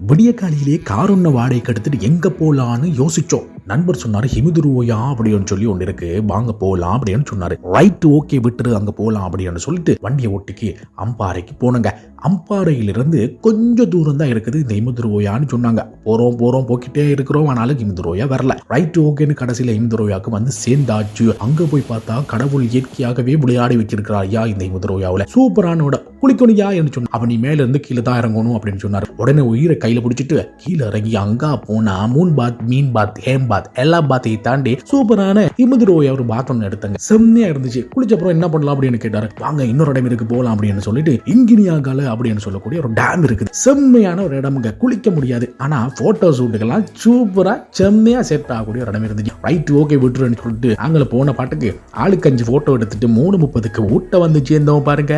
விடிய காலையிலே கார் ஒன்று வாடகைக்கு எடுத்துட்டு எங்க போலான்னு யோசிச்சோம். நண்பர் சொன்னாரு ஹிமிதுருவோயா அப்படின்னு சொல்லி ஒன்று இருக்கு, வாங்க போலாம் அப்படின்னு சொன்னாரு. ரைட், ஓகே விட்டுரு, அங்க போலாம் அப்படின்னு சொல்லிட்டு வண்டியை ஓட்டிக்கு அம்பாறைக்கு போனங்க. அம்பாறையிலிருந்து கொஞ்சம் தூரம் தான் இருக்குது இந்த ஹிமிதுருவோயான்னு சொன்னாங்க. போறோம் போக்கிட்டே இருக்கிறோம், ஆனாலும் ஹிமிதுருவோயா வரல. ரைட் ஓகேன்னு கடைசியில ஹிமிதுருவோயாவுக்கு வந்து சேர்ந்தாச்சு. அங்க போய் பார்த்தா கடவுள் இயற்கையாகவே விளையாடி வச்சிருக்கிறார் ஐயா இந்த ஹிமிதுருவோயாவில். சூப்பரானோட குளிக்கணுயா என்று சொன்ன. அவன் நீ மேல இருந்து கீழே தான் இறங்கணும் அப்படின்னு சொன்னாரு. உடனே உயிரை கையில பிடிச்சிட்டு கீழே இறங்கி அங்கா போனா மூன் பாத், மீன் பாத், ஹேம் பாத் எல்லா பாத்தையும் தாண்டி சூப்பரான ஹிமிதுரோயா ஒரு பாத் ஒன்று எடுத்தாங்க. செம்மையா இருந்துச்சு. குளிச்சப்புறம் என்ன பண்ணலாம் அப்படின்னு கேட்டாரு. வாங்க இன்னொரு இடம் இருக்கு போலாம் அப்படின்னு சொல்லிட்டு இங்கினியாகால அப்படின்னு சொல்லக்கூடிய ஒரு டேம் இருக்குது. செம்மையான ஒரு இடம்ங்க. குளிக்க முடியாது, ஆனா போட்டோ ஷூட்டுக்கெல்லாம் சூப்பரா செம்மையா செட் ஆகக்கூடிய ஒரு இடம் இருந்துச்சு. ரைட் ஓகே விட்டுருன்னு சொல்லிட்டு அங்கே போன பாட்டுக்கு ஆளுக்கு 5 போட்டோ எடுத்துட்டு 3:30க்கு ஊட்ட வந்து சேர்ந்தோம் பாருங்க.